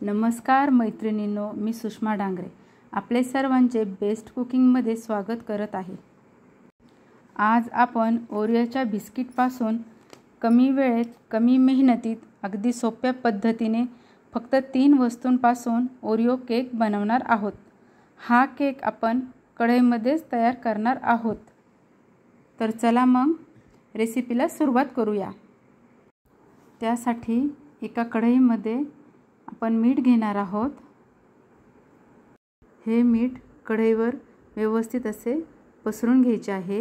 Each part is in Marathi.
नमस्कार मैत्रिणींनो, मी सुषमा डांगरे आपले सर्वांचे बेस्ट कुकिंगमध्ये स्वागत करत आहे। आज आपण ओरिओच्या बिस्किटपासून कमी वेळेत कमी मेहनतीत अगदी सोप्या पद्धतीने फक्त 3 वस्तूंपासून ओरिओ केक बनवणार आहोत। हा केक आपण कढईमध्येच तयार करणार आहोत। तर चला मग रेसिपीला सुरुवात करूया। त्यासाठी एका कढईमध्ये आपण मीठ घेणार आहोत। हे मीठ कढईवर व्यवस्थित असे पसरून घ्यायचे आहे।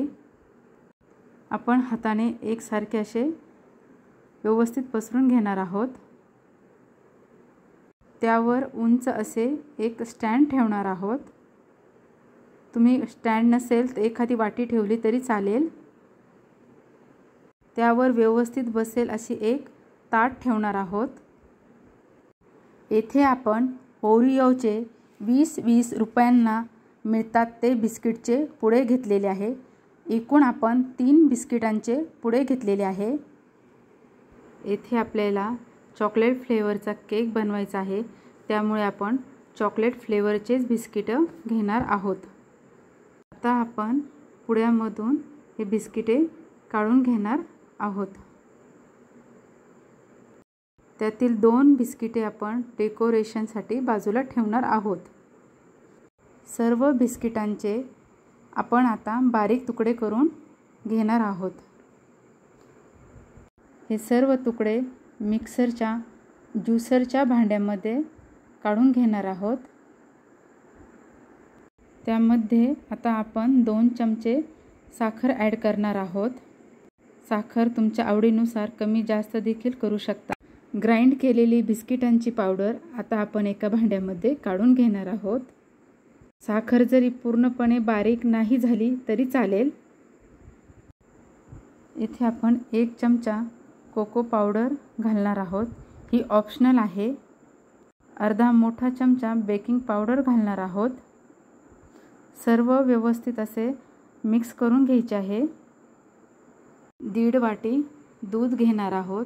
आपण हाताने एकसारखे असे व्यवस्थित पसरून घेणार आहोत। त्यावर उंच असे एक स्टँड ठेवणार आहोत। तुम्ही स्टँड नसेल तर एखादी वाटी ठेवली तरी चालेल। त्यावर व्यवस्थित बसेल अशी एक ताट ठेवणार आहोत। येथे आपण ओरिओचे 20 रुपयांना मिळतात ते बिस्किटचे पुडे घेतलेले आहे। एकूण आपण 3 बिस्किटांचे पुडे घेतलेले आहे। येथे आपल्याला चॉकलेट फ्लेवरचा केक बनवायचा आहे, त्यामुळे आपण चॉकलेट फ्लेवरचेच बिस्किट घेणार आहोत। आता आपण पुड्यामधून हे बिस्किटे काढून घेणार आहोत। त्यातील 2 बिस्किटे आपण डेकोरेशनसाठी बाजूला ठेवणार आहोत। सर्व बिस्किटांचे आपण आता बारीक तुकडे करून घेणार आहोत। हे सर्व तुकडे मिक्सरच्या ज्यूसरच्या भांड्यामध्ये काढून घेणार आहोत। त्यामध्ये आता आपण 2 चमचे साखर ॲड करणार आहोत। साखर तुमच्या आवडीनुसार कमी जास्त देखील करू शकता। ग्राइंड केलेली बिस्किटांची पावडर आता आपण एका भांड्यामध्ये काढून घेणार आहोत। साखर जरी पूर्णपणे बारीक नाही झाली तरी चालेल। इथे आपण 1 चमचा कोको पावडर घालणार आहोत। ही ऑप्शनल आहे। अर्धा मोठा चमचा बेकिंग पावडर घालणार आहोत। सर्व व्यवस्थित असे मिक्स करून घ्यायचे आहे। 1.5 वाटी दूध घेणार आहोत।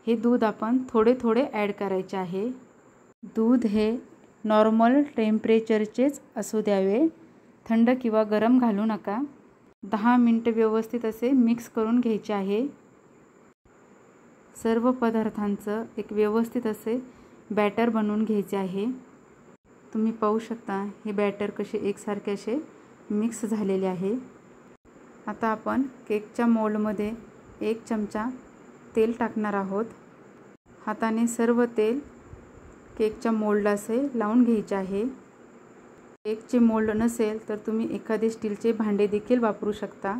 हे दूध आपण थोडे थोडे ॲड करायचे आहे। दूध हे नॉर्मल टेम्परेचरचेच असू द्यावे, थंड किंवा गरम घालू नका। 10 मिनिटे व्यवस्थित असे मिक्स करून घ्यायचे आहे। सर्व पदार्थांचं एक व्यवस्थित असे बॅटर बनवून घ्यायचे आहे। तुम्ही पाहू शकता हे बॅटर कसे एकसारखे असे मिक्स झालेले आहे। आता आपण केकच्या मोल्डमध्ये 1 चमचा तेल टाकणार आहोत। हाताने सर्व तेल केकच्या मोल्डला असे लावून घ्यायचे आहे। केकचे मोल्ड नसेल तर तुम्ही एखादे स्टीलचे भांडे देखील वापरू शकता।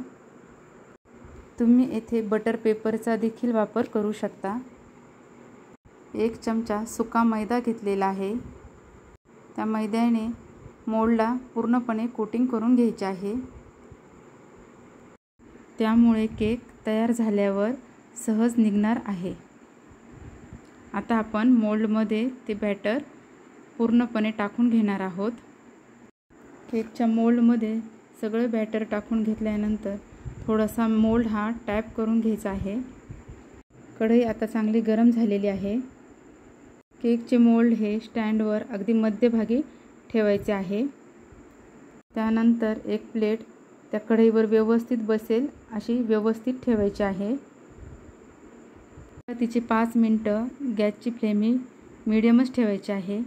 तुम्ही येथे बटर पेपरचा देखील वापर करू शकता। 1 चमचा सुका मैदा घेतलेला आहे। त्या मैद्याने मोल्डला पूर्णपणे कोटिंग करून घ्यायचे आहे। त्यामुळे केक तयार झाल्यावर सहज निघणार आहे। आता आपण मोल्डमध्ये ते बॅटर पूर्णपणे टाकून घेणार आहोत। केकच्या मोल्डमध्ये सगळे बॅटर टाकून घेतल्यानंतर थोडासा मोल्ड हा टॅप करून घ्यायचा आहे। कढई आता चांगली गरम झालेली आहे। केकचे मोल्ड हे स्टँडवर अगदी मध्यभागी ठेवायचे आहे। त्यानंतर एक प्लेट त्या कढईवर व्यवस्थित बसेल अशी व्यवस्थित ठेवायची आहे। तिचे 5 मिनिटं गॅसची फ्लेम मीडियमच ठेवायची आहे।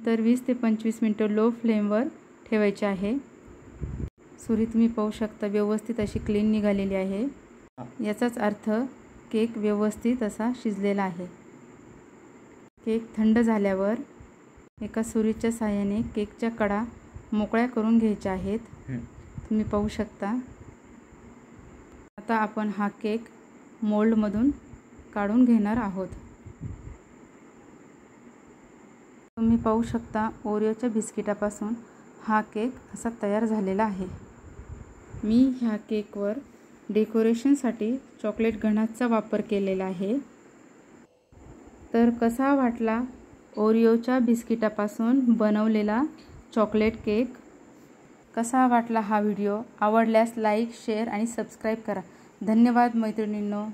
तर 20 ते 25 मिनिटं लो फ्लेमवर ठेवायचे आहे। सुरी तुम्ही पाहू शकता व्यवस्थित अशी क्लीन निघालेली आहे। याचाच अर्थ केक व्यवस्थित असा शिजलेला आहे। केक थंड झाल्यावर एका सुरीच्या साहाय्याने केकच्या कडा मोकळ्या करून घ्यायच्या आहेत। तुम्ही पाहू शकता। आता आपण हा केक मोल्डमधून काढून घेणार आहोत। तुम्ही पाहू शकता ओरिओच्या बिस्किटापासून हा केक असा तयार झालेला आहे। मी ह्या केकवर डेकोरेशनसाठी चॉकलेट गणाचा वापर केलेला आहे। तर कसा वाटला ओरिओच्या बिस्किटापासून बनवलेला चॉकलेट केक? कसा वाटला हा व्हिडिओ? आवडल्यास लाईक, शेअर आणि सबस्क्राईब करा। धन्यवाद मैत्रिणींनो।